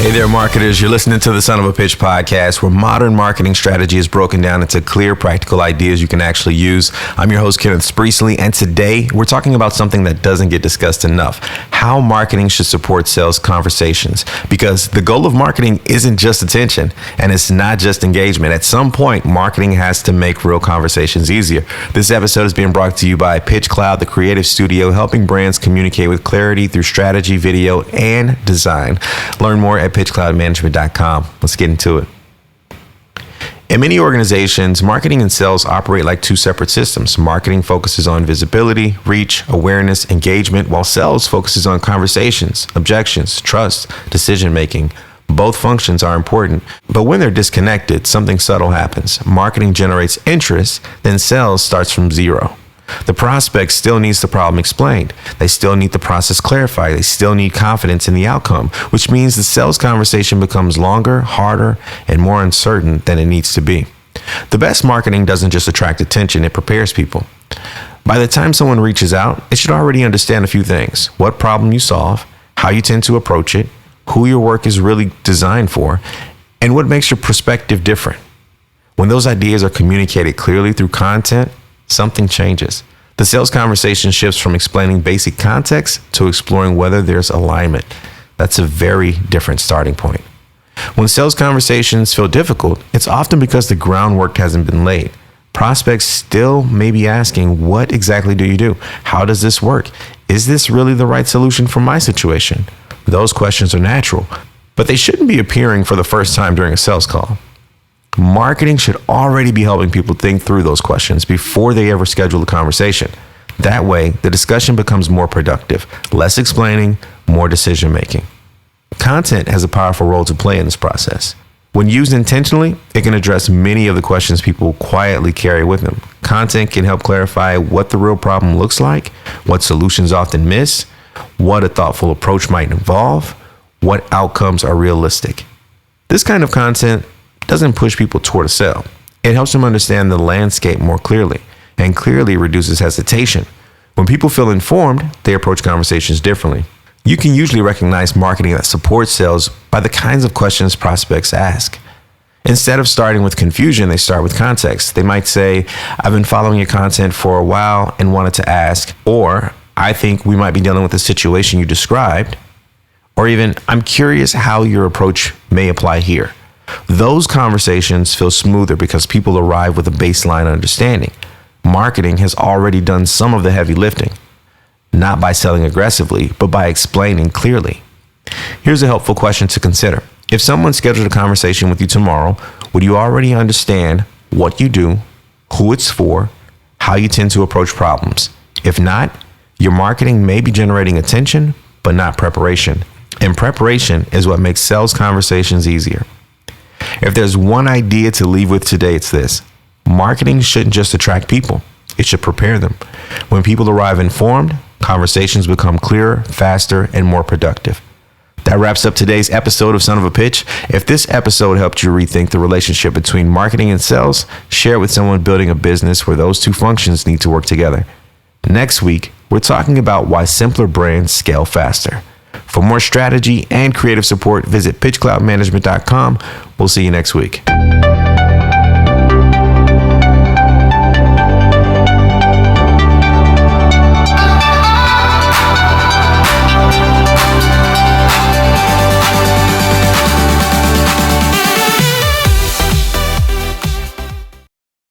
Hey there, marketers. You're listening to the Son of a Pitch podcast, where modern marketing strategy is broken down into clear, practical ideas you can actually use. I'm your host, Kenneth Spreesley, and today we're talking about something that doesn't get discussed enough: how marketing should support sales conversations. Because the goal of marketing isn't just attention, and it's not just engagement. At some point, marketing has to make real conversations easier. This episode is being brought to you by Pitch Cloud, the creative studio, helping brands communicate with clarity through strategy, video, and design. Learn more at pitchcloudmanagement.com. Let's get into it. In many organizations, marketing and sales operate like two separate systems. Marketing focuses on visibility, reach, awareness, engagement, while sales focuses on conversations, objections, trust, decision-making. Both functions are important, but when they're disconnected, something subtle happens. Marketing generates interest, then sales starts from zero. The prospect still needs the problem explained. They still need the process clarified. They still need confidence in the outcome, which means the sales conversation becomes longer, harder, and more uncertain than it needs to be. The best marketing doesn't just attract attention, it prepares people. By the time someone reaches out, it should already understand a few things: what problem you solve, how you tend to approach it, who your work is really designed for, and what makes your perspective different. When those ideas are communicated clearly through content, something changes. The sales conversation shifts from explaining basic context to exploring whether there's alignment. That's a very different starting point. When sales conversations feel difficult, it's often because the groundwork hasn't been laid. Prospects still may be asking, what exactly do you do? How does this work? Is this really the right solution for my situation? Those questions are natural, but they shouldn't be appearing for the first time during a sales call. Marketing should already be helping people think through those questions before they ever schedule a conversation. That way, the discussion becomes more productive, less explaining, more decision making. Content has a powerful role to play in this process. When used intentionally, it can address many of the questions people quietly carry with them. Content can help clarify what the real problem looks like, what solutions often miss, what a thoughtful approach might involve, what outcomes are realistic. This kind of content doesn't push people toward a sale. It helps them understand the landscape more clearly, and clearly reduces hesitation. When people feel informed, they approach conversations differently. You can usually recognize marketing that supports sales by the kinds of questions prospects ask. Instead of starting with confusion, they start with context. They might say, "I've been following your content for a while and wanted to ask," or "I think we might be dealing with the situation you described," or even, "I'm curious how your approach may apply here." Those conversations feel smoother because people arrive with a baseline understanding. Marketing has already done some of the heavy lifting, not by selling aggressively, but by explaining clearly. Here's a helpful question to consider. If someone scheduled a conversation with you tomorrow, would you already understand what you do, who it's for, how you tend to approach problems? If not, your marketing may be generating attention, but not preparation. And preparation is what makes sales conversations easier. If there's one idea to leave with today, it's this: marketing shouldn't just attract people, it should prepare them. When people arrive informed, conversations become clearer, faster, and more productive. That wraps up today's episode of Son of a Pitch. If this episode helped you rethink the relationship between marketing and sales, share it with someone building a business where those two functions need to work together. Next week, we're talking about why simpler brands scale faster. For more strategy and creative support, visit pitchcloudmanagement.com. We'll see you next week.